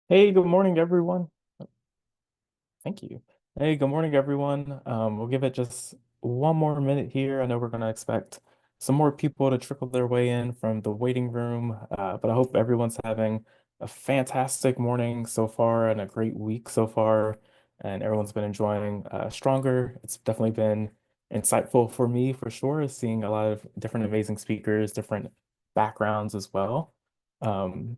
Hey, good morning, everyone. Thank you. Hey, good morning, everyone. We'll give it just one more minute here. I know we're going to expect some more people to trickle their way in from the waiting room, but I hope everyone's having a fantastic morning so far and a great week so far, and everyone's been enjoying Stronger. It's definitely been insightful for me, for sure, seeing a lot of different amazing speakers, different backgrounds as well. Um,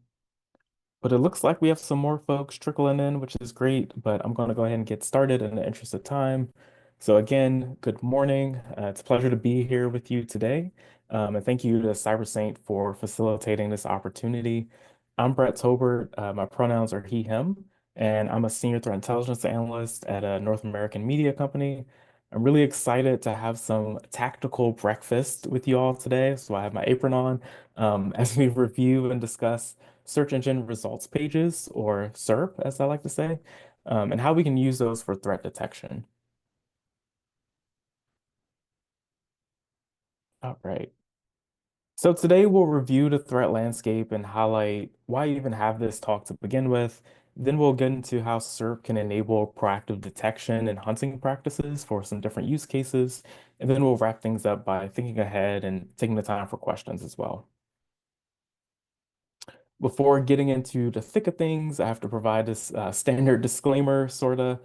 but it looks like we have some more folks trickling in, which is great. But I'm going to go ahead and get started in the interest of time. So, again, good morning. It's a pleasure to be here with you today. And thank you to CyberSaint for facilitating this opportunity. I'm Brett Tobert. My pronouns are he, him, and I'm a senior threat intelligence analyst at a North American media company. I'm really excited to have some tactical breakfast with you all today. So, I have my apron on as we review and discuss search engine results pages, or SERP, as I like to say, and how we can use those for threat detection. All right. So today we'll review the threat landscape and highlight why you even have this talk to begin with. Then we'll get into how SERP can enable proactive detection and hunting practices for some different use cases. And then we'll wrap things up by thinking ahead and taking the time for questions as well. Before getting into the thick of things, I have to provide this standard disclaimer, sort of.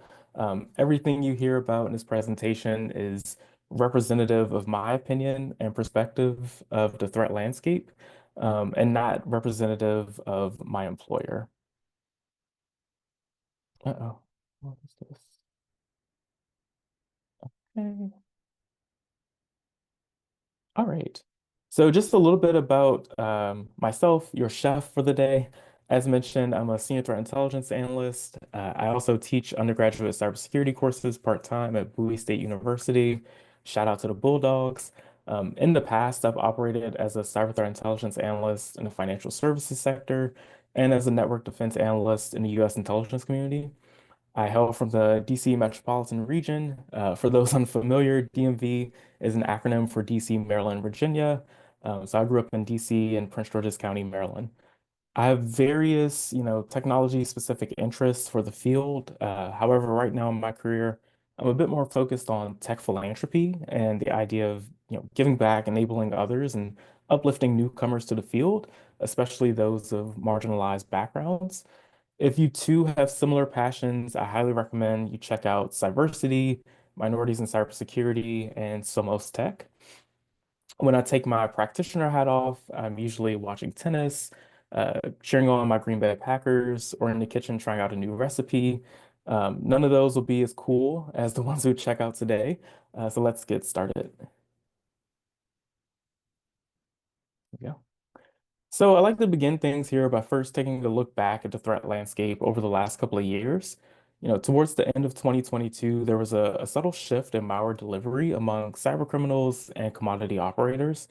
Everything you hear about in this presentation is representative of my opinion and perspective of the threat landscape, and not representative of my employer. Uh-oh. What is this? Okay. All right. So just a little bit about myself, your chef for the day. As mentioned, I'm a senior threat intelligence analyst. I also teach undergraduate cybersecurity courses part-time at Bowie State University. Shout out to the Bulldogs. In the past, I've operated as a cyber threat intelligence analyst in the financial services sector and as a network defense analyst in the U.S. intelligence community. I hail from the DC metropolitan region. For those unfamiliar, DMV is an acronym for DC, Maryland, Virginia. So I grew up in DC and Prince George's County, Maryland. I have various, technology specific interests for the field. However, right now in my career, I'm a bit more focused on tech philanthropy and the idea of, giving back, enabling others, and uplifting newcomers to the field, especially those of marginalized backgrounds. If you too have similar passions, I highly recommend you check out Cyversity, Minorities in Cybersecurity, and Somos Tech. When I take my practitioner hat off, I'm usually watching tennis, cheering on my Green Bay Packers, or in the kitchen trying out a new recipe. None of those will be as cool as the ones we check out today. So let's get started. Yeah. So I like to begin things here by first taking a look back at the threat landscape over the last couple of years. Towards the end of 2022, there was a subtle shift in malware delivery among cybercriminals and commodity operators.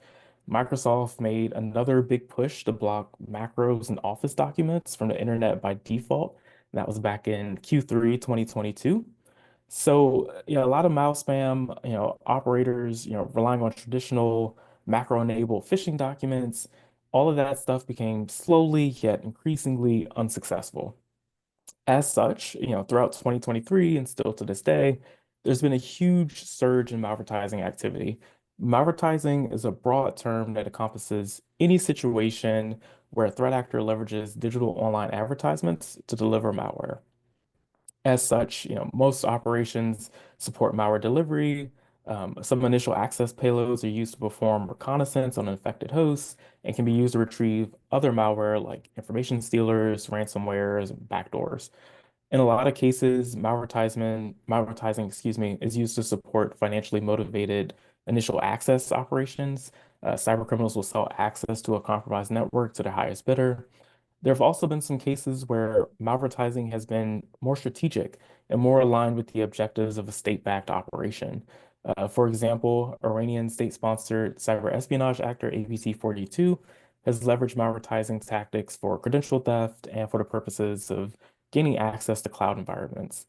Microsoft made another big push to block macros and Office documents from the internet by default. That was back in Q3 2022. So, a lot of mouse spam, operators, relying on traditional macro-enabled phishing documents, all of that stuff became slowly yet increasingly unsuccessful. As such, throughout 2023 and still to this day, there's been a huge surge in malvertising activity. Malvertising is a broad term that encompasses any situation where a threat actor leverages digital online advertisements to deliver malware. As such, most operations support malware delivery. Some initial access payloads are used to perform reconnaissance on infected hosts and can be used to retrieve other malware like information stealers, ransomwares, and backdoors. In a lot of cases, malvertising, excuse me, is used to support financially motivated initial access operations. Cyber criminals will sell access to a compromised network to the highest bidder. There have also been some cases where malvertising has been more strategic and more aligned with the objectives of a state-backed operation. For example, Iranian state-sponsored cyber espionage actor ABC 42 has leveraged malvertising tactics for credential theft and for the purposes of gaining access to cloud environments.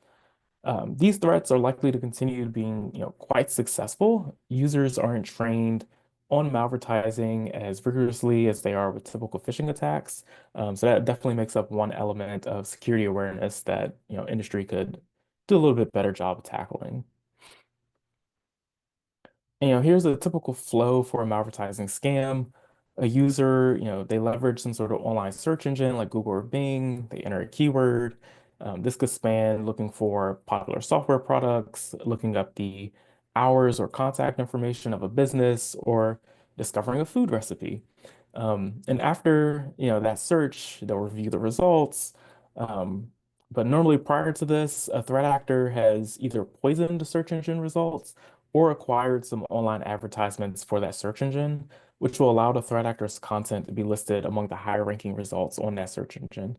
These threats are likely to continue being, quite successful. Users aren't trained on malvertising as rigorously as they are with typical phishing attacks. So that definitely makes up one element of security awareness that, industry could do a little bit better job of tackling. And, here's a typical flow for a malvertising scam. A user, they leverage some sort of online search engine like Google or Bing. They enter a keyword. This could span looking for popular software products, looking up the hours or contact information of a business, or discovering a food recipe. And after, that search, they'll review the results. Um, but normally prior to this, a threat actor has either poisoned the search engine results or acquired some online advertisements for that search engine, which will allow the threat actor's content to be listed among the higher ranking results on that search engine.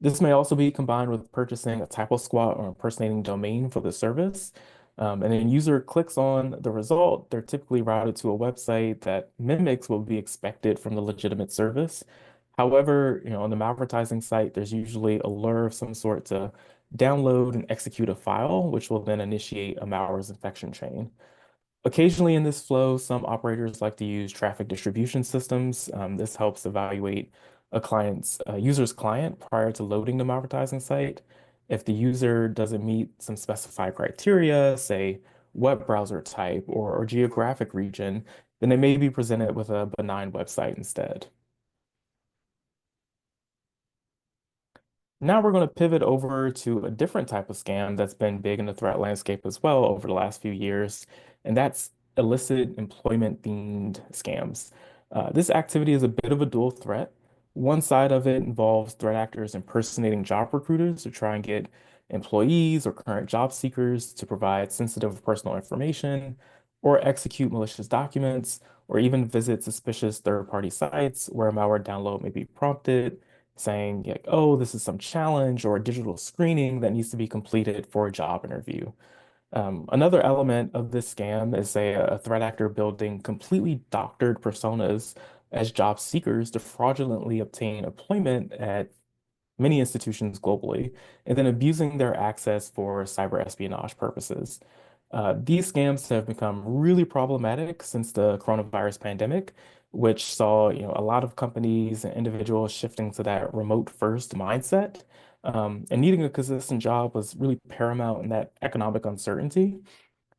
This may also be combined with purchasing a typo squat or impersonating domain for the service. And then user clicks on the result, they're typically routed to a website that mimics what would be expected from the legitimate service. However, on the malvertising site, there's usually a lure of some sort to download and execute a file, which will then initiate a malware's infection chain. Occasionally in this flow, some operators like to use traffic distribution systems. This helps evaluate a user's client prior to loading the advertising site. If the user doesn't meet some specified criteria, say web browser type or geographic region, then they may be presented with a benign website instead. Now we're going to pivot over to a different type of scam that's been big in the threat landscape as well over the last few years, and that's illicit employment themed scams. This activity is a bit of a dual threat. One side of it involves threat actors impersonating job recruiters to try and get employees or current job seekers to provide sensitive personal information or execute malicious documents or even visit suspicious third-party sites where a malware download may be prompted saying like, oh, this is some challenge or a digital screening that needs to be completed for a job interview. Another element of this scam is, say, a threat actor building completely doctored personas as job seekers to fraudulently obtain employment at many institutions globally, and then abusing their access for cyber espionage purposes. These scams have become really problematic since the coronavirus pandemic, which saw, a lot of companies and individuals shifting to that remote first mindset. And needing a consistent job was really paramount in that economic uncertainty.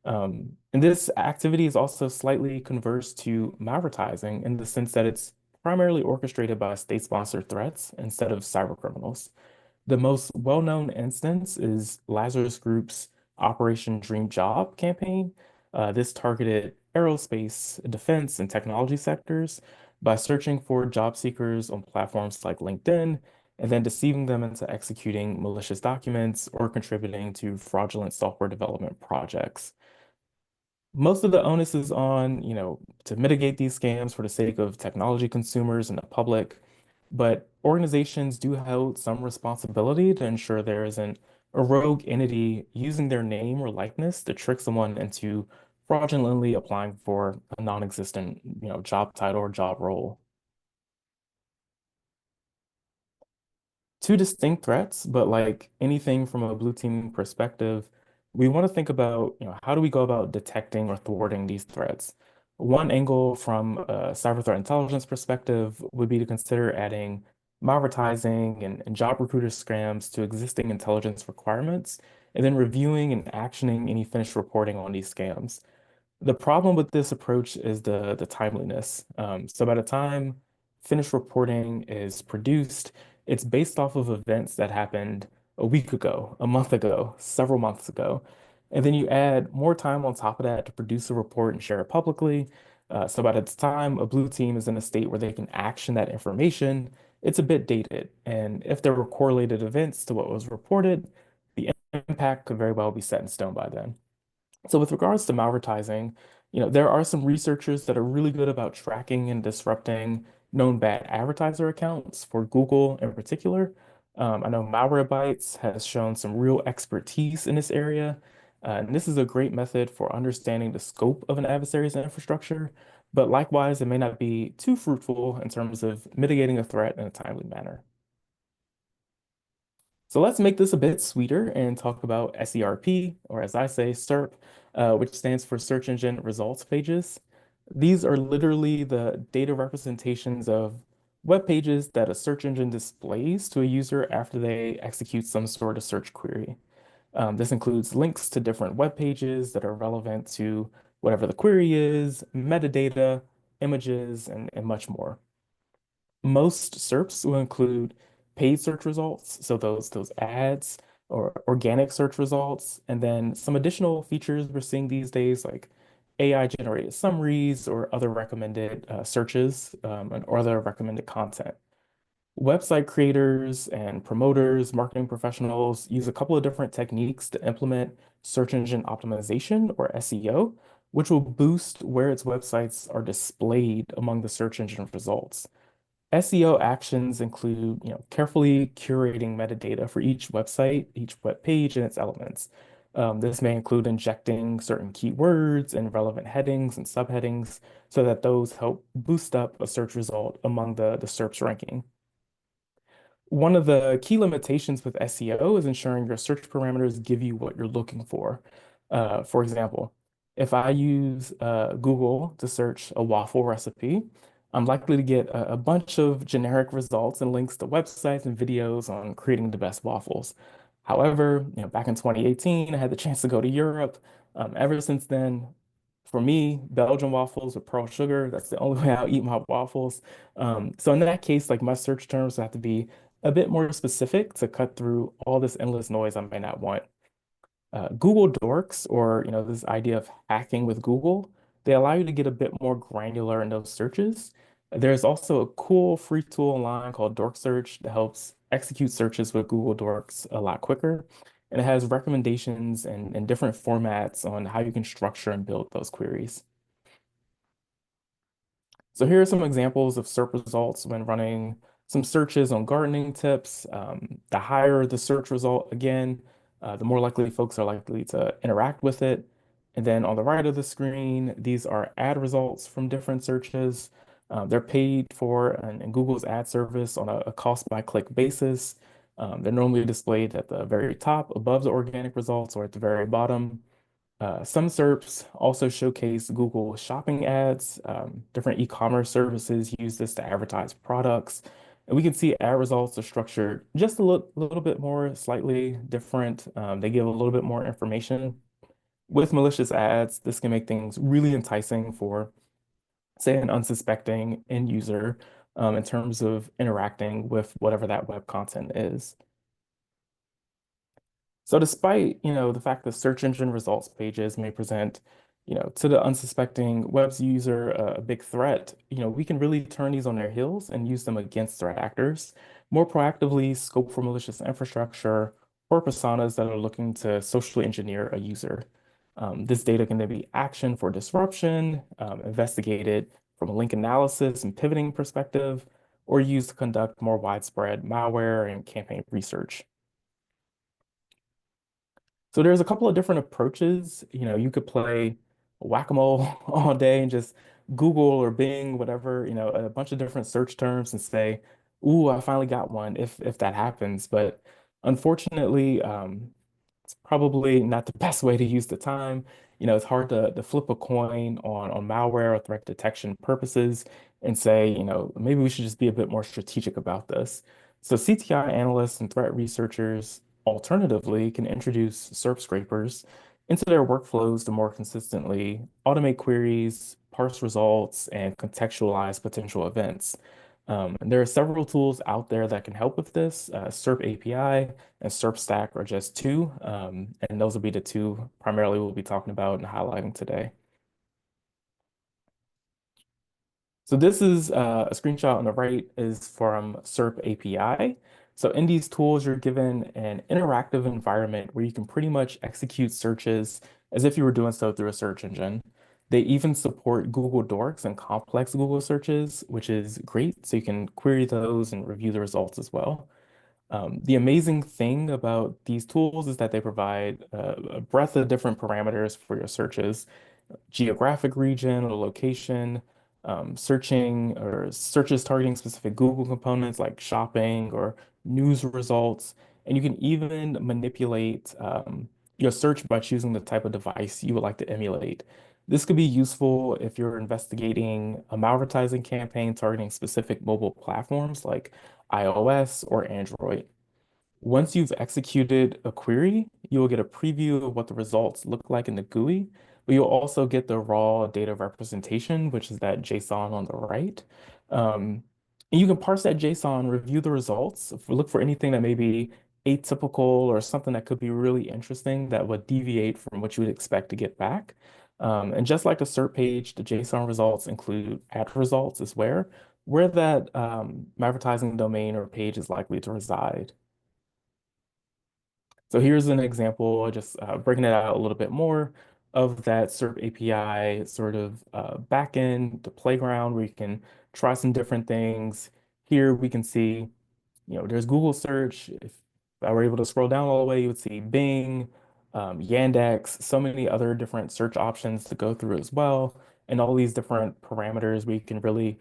And this activity is also slightly converse to malvertising in the sense that it's primarily orchestrated by state-sponsored threats instead of cyber criminals. The most well-known instance is Lazarus Group's Operation Dream Job campaign. This targeted aerospace, defense, and technology sectors by searching for job seekers on platforms like LinkedIn and then deceiving them into executing malicious documents or contributing to fraudulent software development projects. Most of the onus is on, to mitigate these scams for the sake of technology consumers and the public, but organizations do hold some responsibility to ensure there isn't a rogue entity using their name or likeness to trick someone into fraudulently applying for a non-existent, job title or job role. Two distinct threats, but like anything from a blue team perspective, we want to think about, how do we go about detecting or thwarting these threats? One angle from a cyber threat intelligence perspective would be to consider adding malvertising and job recruiter scams to existing intelligence requirements, and then reviewing and actioning any finished reporting on these scams. The problem with this approach is the timeliness. So by the time finished reporting is produced, it's based off of events that happened a week ago, a month ago, several months ago. And then you add more time on top of that to produce a report and share it publicly. So by the time a blue team is in a state where they can action that information, it's a bit dated. And if there were correlated events to what was reported, the impact could very well be set in stone by then. So with regards to malvertising, there are some researchers that are really good about tracking and disrupting known bad advertiser accounts for Google in particular. I know Malwarebytes has shown some real expertise in this area. And this is a great method for understanding the scope of an adversary's infrastructure, but likewise, it may not be too fruitful in terms of mitigating a threat in a timely manner. So let's make this a bit sweeter and talk about SERP, or as I say, SERP, which stands for Search Engine Results Pages. These are literally the data representations of web pages that a search engine displays to a user after they execute some sort of search query. This includes links to different web pages that are relevant to whatever the query is, metadata, images, and much more. Most SERPs will include paid search results, so those ads or organic search results, and then some additional features we're seeing these days, like AI generated summaries or other recommended searches or other recommended content. Website creators and promoters, marketing professionals use a couple of different techniques to implement search engine optimization or SEO, which will boost where its websites are displayed among the search engine results. SEO actions include, carefully curating metadata for each website, each web page, and its elements. This may include injecting certain keywords and relevant headings and subheadings so that those help boost up a search result among the SERP's ranking. One of the key limitations with SEO is ensuring your search parameters give you what you're looking for. For example, if I use Google to search a waffle recipe, I'm likely to get a bunch of generic results and links to websites and videos on creating the best waffles. However, back in 2018, I had the chance to go to Europe. Ever since then, for me, Belgian waffles with pearl sugar, that's the only way I'll eat my waffles. So in that case, like my search terms have to be a bit more specific to cut through all this endless noise I may not want. Google Dorks, or this idea of hacking with Google, they allow you to get a bit more granular in those searches. There's also a cool free tool online called Dork Search that helps execute searches with Google Dorks a lot quicker. And it has recommendations and different formats on how you can structure and build those queries. So here are some examples of SERP results when running some searches on gardening tips. The higher the search result, again, the more likely folks are likely to interact with it. And then on the right of the screen, these are ad results from different searches. They're paid for in Google's ad service on a cost by click basis. They're normally displayed at the very top above the organic results or at the very bottom. Some SERPs also showcase Google shopping ads. Different e-commerce services use this to advertise products. And we can see ad results are structured just a little bit more slightly different. They give a little bit more information. With malicious ads, this can make things really enticing for, say, an unsuspecting end user in terms of interacting with whatever that web content is. So despite, the fact that search engine results pages may present, to the unsuspecting web user a big threat, we can really turn these on their heels and use them against threat actors. More proactively scope for malicious infrastructure or personas that are looking to socially engineer a user. This data can then be actioned for disruption, investigated from a link analysis and pivoting perspective, or used to conduct more widespread malware and campaign research. So there's a couple of different approaches. You could play whack-a-mole all day and just Google or Bing, whatever, a bunch of different search terms and say, "Ooh, I finally got one," if that happens. But unfortunately, it's probably not the best way to use the time. It's hard to flip a coin on malware or threat detection purposes and say, maybe we should just be a bit more strategic about this. So CTI analysts and threat researchers alternatively can introduce SERP scrapers into their workflows to more consistently automate queries, parse results, and contextualize potential events. And there are several tools out there that can help with this. SERP API and SERP Stack are just two, and those will be the two primarily we'll be talking about and highlighting today. So this is a screenshot on the right is from SERP API. So in these tools, you're given an interactive environment where you can pretty much execute searches as if you were doing so through a search engine. They even support Google Dorks and complex Google searches, which is great. So you can query those and review the results as well. The amazing thing about these tools is that they provide a breadth of different parameters for your searches, geographic region or location, searching or searches targeting specific Google components like shopping or news results. And you can even manipulate your search by choosing the type of device you would like to emulate. This could be useful if you're investigating a malvertising campaign targeting specific mobile platforms like iOS or Android. Once you've executed a query, you will get a preview of what the results look like in the GUI, but you'll also get the raw data representation, which is that JSON on the right. Um, and you can parse that JSON, review the results, look for anything that may be atypical or something that could be really interesting that would deviate from what you would expect to get back. And just like the SERP page, the JSON results include ad results as where that advertising domain or page is likely to reside. So here's an example, just breaking it out a little bit more of that SERP API sort of backend, the playground where you can try some different things. Here we can see there's Google search. If I were able to scroll down all the way, you would see Bing, Yandex, so many other different search options to go through as well, and all these different parameters where you can really,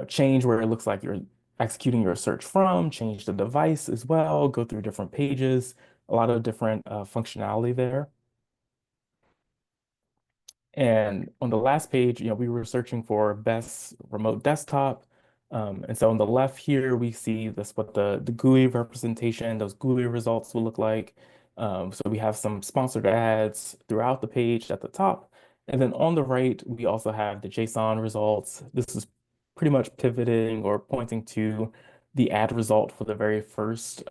change where it looks like you're executing your search from, change the device as well, go through different pages, a lot of different functionality there. And on the last page, we were searching for best remote desktop. And so on the left here, we see this what the GUI representation, those GUI results will look like. So we have some sponsored ads throughout the page at the top. And then on the right, we also have the JSON results. This is pretty much pivoting or pointing to the ad result for the very first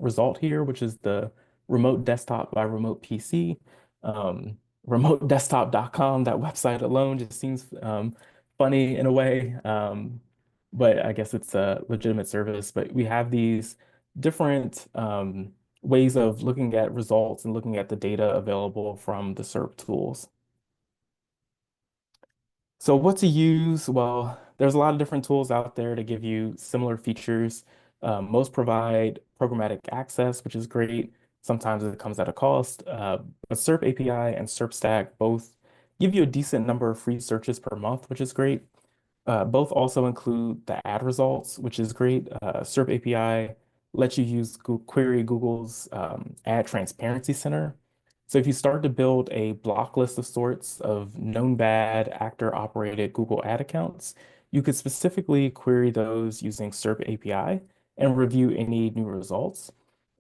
result here, which is the remote desktop by remote PC. Um, remotedesktop.com, that website alone just seems funny in a way. But I guess it's a legitimate service. But we have these different ways of looking at results and looking at the data available from the SERP tools. So what to use? Well, there's a lot of different tools out there to give you similar features. Most provide programmatic access, which is great. Sometimes it comes at a cost. But SERP API and SERP Stack both give you a decent number of free searches per month, which is great. Both also include the ad results, which is great. SERP API lets you use query Google's ad transparency center. So if you start to build a block list of sorts of known bad actor-operated Google ad accounts, you could specifically query those using SERP API and review any new results.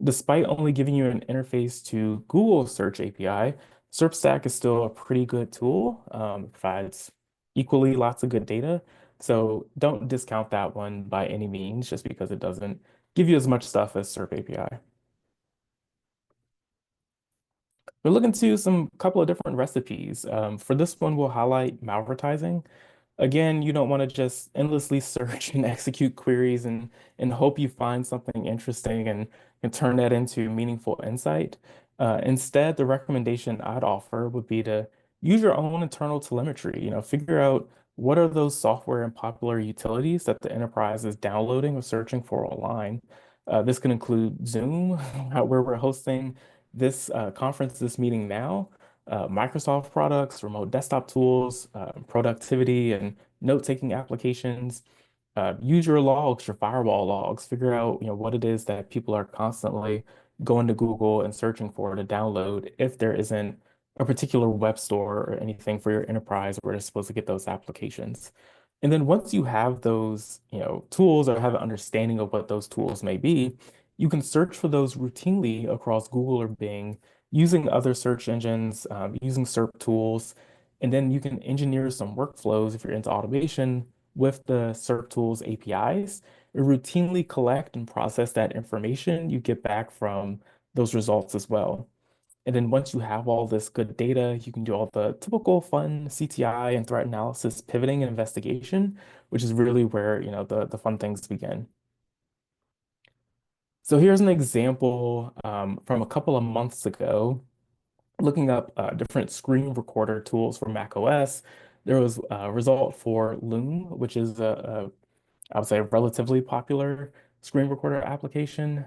Despite only giving you an interface to Google Search API, SERP Stack is still a pretty good tool. It provides equally lots of good data. So don't discount that one by any means just because it doesn't give you as much stuff as SERP API. We're looking to some couple of different recipes. For this one, we'll highlight malvertising. Again, you don't want to just endlessly search and execute queries and hope you find something interesting and turn that into meaningful insight. Instead, the recommendation I'd offer would be to use your own internal telemetry. Figure out what are those software and popular utilities that the enterprise is downloading or searching for online. This can include Zoom, where we're hosting this conference, this meeting now, Microsoft products, remote desktop tools, productivity and note-taking applications. Use your logs, your firewall logs. Figure out, what it is that people are constantly going to Google and searching for to download if there isn't a particular web store or anything for your enterprise where they're supposed to get those applications. And then once you have those, tools or have an understanding of what those tools may be, you can search for those routinely across Google or Bing using other search engines, using SERP tools, and then you can engineer some workflows if you're into automation with the SERP tools APIs. Routinely collect and process that information you get back from those results as well. And then once you have all this good data, you can do all the typical fun CTI and threat analysis, pivoting and investigation, which is really where, the fun things begin. So here's an example from a couple of months ago, looking up different screen recorder tools for Mac OS. There was a result for Loom, which is I would say, a relatively popular screen recorder application.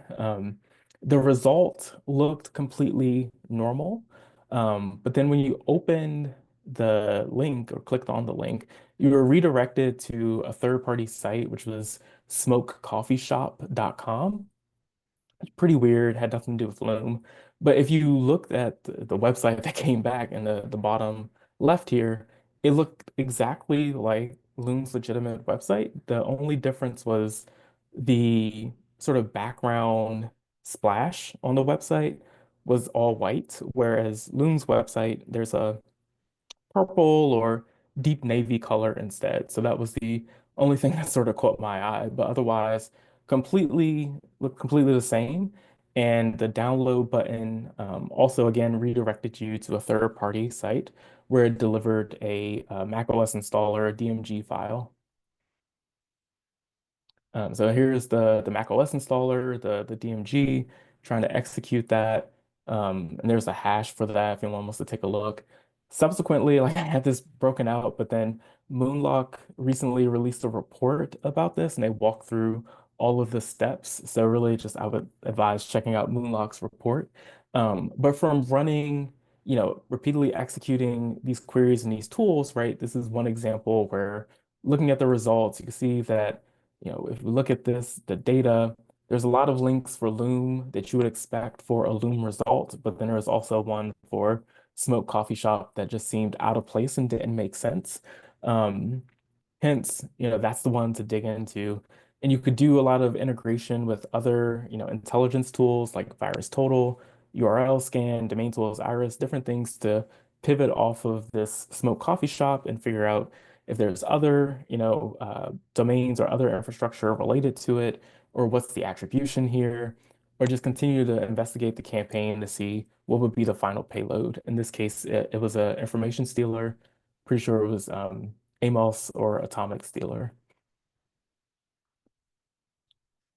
The result looked completely normal. But then when you opened the link or clicked on the link, you were redirected to a third-party site, which was smokecoffeeshop.com. It's pretty weird, had nothing to do with Loom. But if you looked at the website that came back in the bottom left here, It looked exactly like Loom's legitimate website. The only difference was the sort of background splash on the website was all white, whereas Loom's website, there's a purple or deep navy color instead. So that was the only thing that sort of caught my eye, but otherwise completely looked completely the same. And the download button also again redirected you to a third-party site where it delivered a Mac OS installer, a DMG file. So here's the Mac OS installer, the DMG, trying to execute that. And there's a hash for that if anyone wants to take a look. Subsequently, like I had this broken out, but then Moonlock recently released a report about this and they walk through all of the steps. So really just I would advise checking out Moonlock's report. But from running, repeatedly executing these queries and these tools, right? This is one example where looking at the results, you can see that if we look at this, the data, there's a lot of links for Loom that you would expect for a Loom result, but then there's also one for Smoke Coffee Shop that just seemed out of place and didn't make sense. Um, Hence, that's the one to dig into. And you could do a lot of integration with other, intelligence tools like VirusTotal, URL scan, domain tools, Iris, different things to pivot off of this smoke coffee shop and figure out if there's other, domains or other infrastructure related to it, or what's the attribution here, or just continue to investigate the campaign to see what would be the final payload. In this case, it was an information stealer. Pretty sure it was Amos or Atomic Stealer.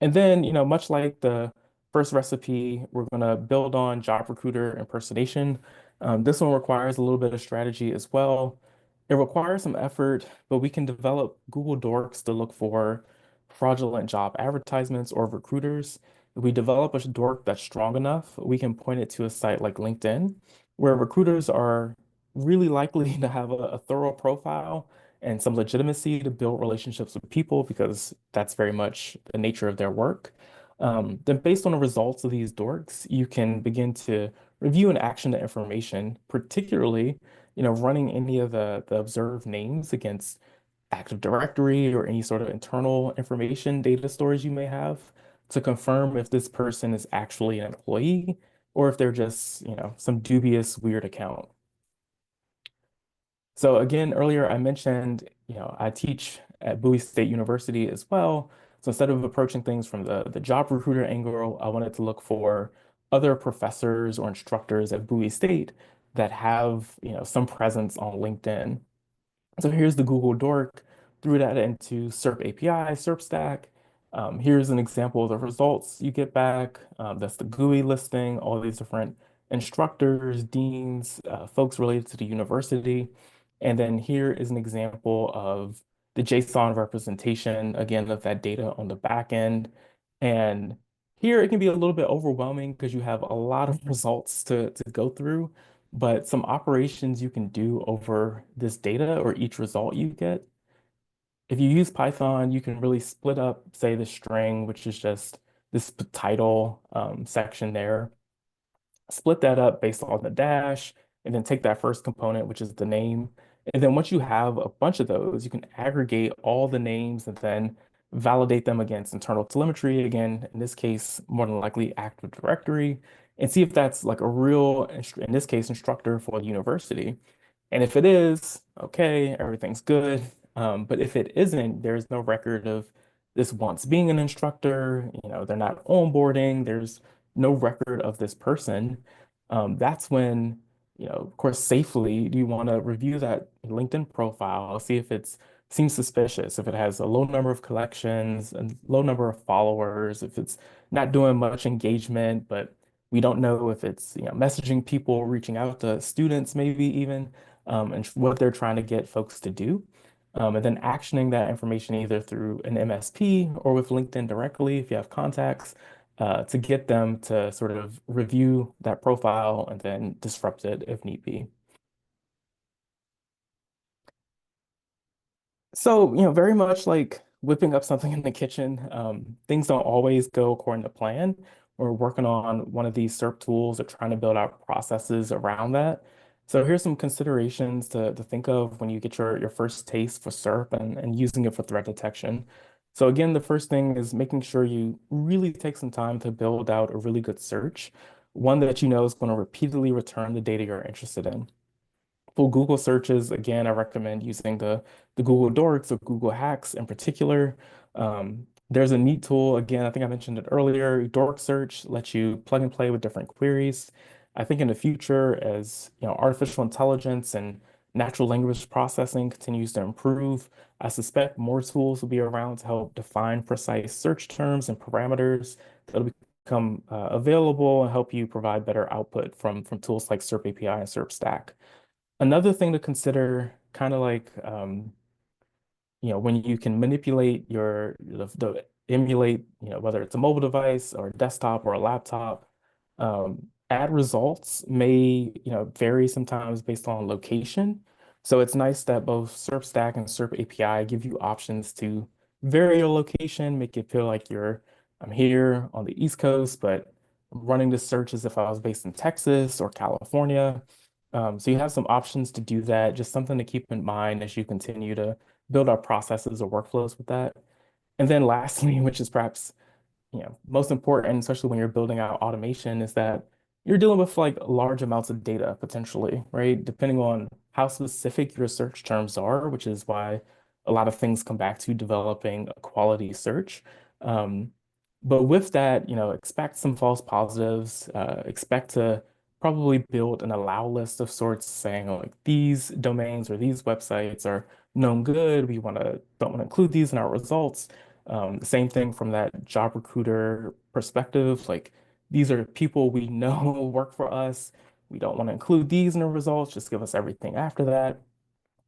And then, much like the first recipe, we're going to build on job recruiter impersonation. This one requires a little bit of strategy as well. It requires some effort, but we can develop Google Dorks to look for fraudulent job advertisements or recruiters. If we develop a dork that's strong enough, we can point it to a site like LinkedIn, where recruiters are really likely to have a thorough profile and some legitimacy to build relationships with people because that's very much the nature of their work. Then, based on the results of these dorks, you can begin to review and action the information, particularly, running any of the observed names against Active Directory or any sort of internal information data storage you may have to confirm if this person is actually an employee or if they're just, some dubious weird account. So again, earlier I mentioned, I teach at Bowie State University as well. So instead of approaching things from the job recruiter angle, I wanted to look for other professors or instructors at Bowie State that have, some presence on LinkedIn. So here's the Google Dork, threw that into SERP API, SERP stack. Here's an example of the results you get back. That's the GUI listing, all these different instructors, deans, folks related to the university. And then here is an example of the JSON representation, again, of that data on the back end. And here it can be a little bit overwhelming because you have a lot of results to go through, but some operations you can do over this data or each result you get. If you use Python, you can really split up, say, the string, which is just this title section there, split that up based on the dash, and then take that first component, which is the name. And then once you have a bunch of those, you can aggregate all the names and then validate them against internal telemetry. Again, in this case, more than likely Active Directory, and see if that's like a real, in this case, instructor for the university. And if it is, okay, everything's good. But if it isn't, there's no record of this once being an instructor, they're not onboarding, there's no record of this person. That's when, of course, safely, do you want to review that LinkedIn profile, see if it's seems suspicious, if it has a low number of collections, a low number of followers, if it's not doing much engagement, but we don't know if it's, messaging people, reaching out to students, maybe even, and what they're trying to get folks to do. And then actioning that information either through an MSP or with LinkedIn directly if you have contacts to get them to sort of review that profile and then disrupt it if need be. So, very much like whipping up something in the kitchen, things don't always go according to plan. We're working on one of these SERP tools or trying to build out processes around that. So here's some considerations to think of when you get your first taste for SERP and using it for threat detection. So again, the first thing is making sure you really take some time to build out a really good search, one that you know is going to repeatedly return the data you're interested in. For Google searches, again, I recommend using the Google Dorks or Google Hacks in particular. There's a neat tool, again, I think I mentioned it earlier. Dork Search lets you plug and play with different queries. I think in the future, as artificial intelligence and natural language processing continues to improve, I suspect more tools will be around to help define precise search terms and parameters that'll become available and help you provide better output from tools like SERP API and SERP Stack. Another thing to consider, kind of like when you can manipulate the emulate, whether it's a mobile device or a desktop or a laptop, ad results may, vary sometimes based on location. So it's nice that both SERP Stack and SERP API give you options to vary your location, make it feel like I'm here on the East Coast, but I'm running the search as if I was based in Texas or California. So you have some options to do that, just something to keep in mind as you continue to build our processes or workflows with that. And then lastly, which is perhaps most important, especially when you're building out automation, is that you're dealing with like large amounts of data potentially, right? Depending on how specific your search terms are, which is why a lot of things come back to developing a quality search. Um, but with that, expect some false positives, expect to probably build an allow list of sorts saying like these domains or these websites are known good. We don't want to include these in our results. The same thing from that job recruiter perspective. Like these are people we know work for us. We don't want to include these in the results. Just give us everything after that.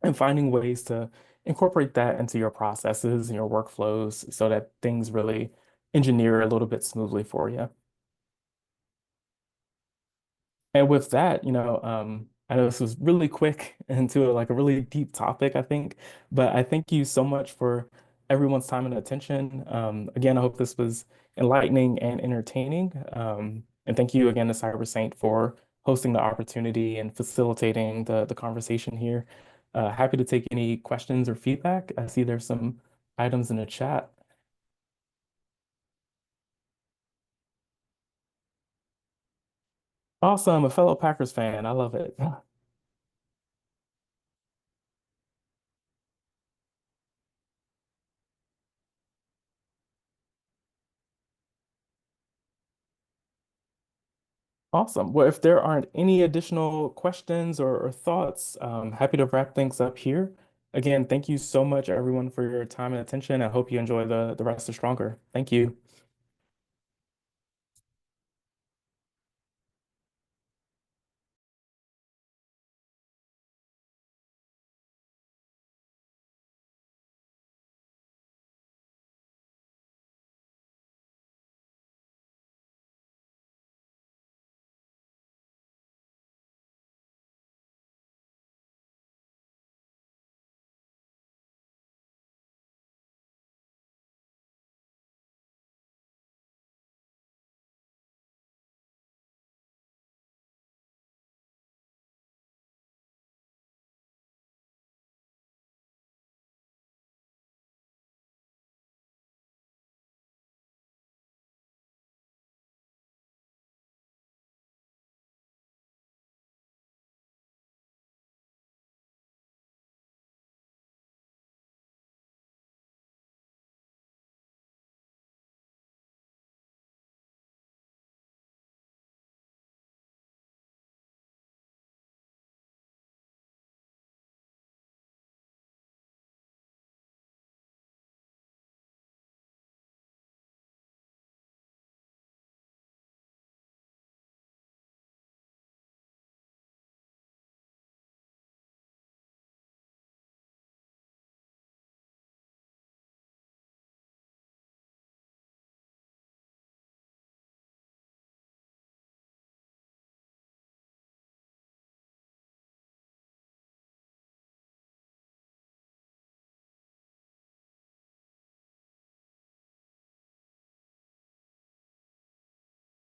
And finding ways to incorporate that into your processes and your workflows so that things really engineer a little bit smoothly for you. And with that, I know this was really quick into like a really deep topic, I think, but I thank you so much for everyone's time and attention. Again, I hope this was enlightening and entertaining. And thank you again to Cyber Saint for hosting the opportunity and facilitating the conversation here. Happy to take any questions or feedback. I see there's some items in the chat. Awesome, a fellow Packers fan. I love it. Awesome. Well, if there aren't any additional questions or thoughts, happy to wrap things up here. Again, thank you so much, everyone, for your time and attention. I hope you enjoy the rest of Stronger. Thank you.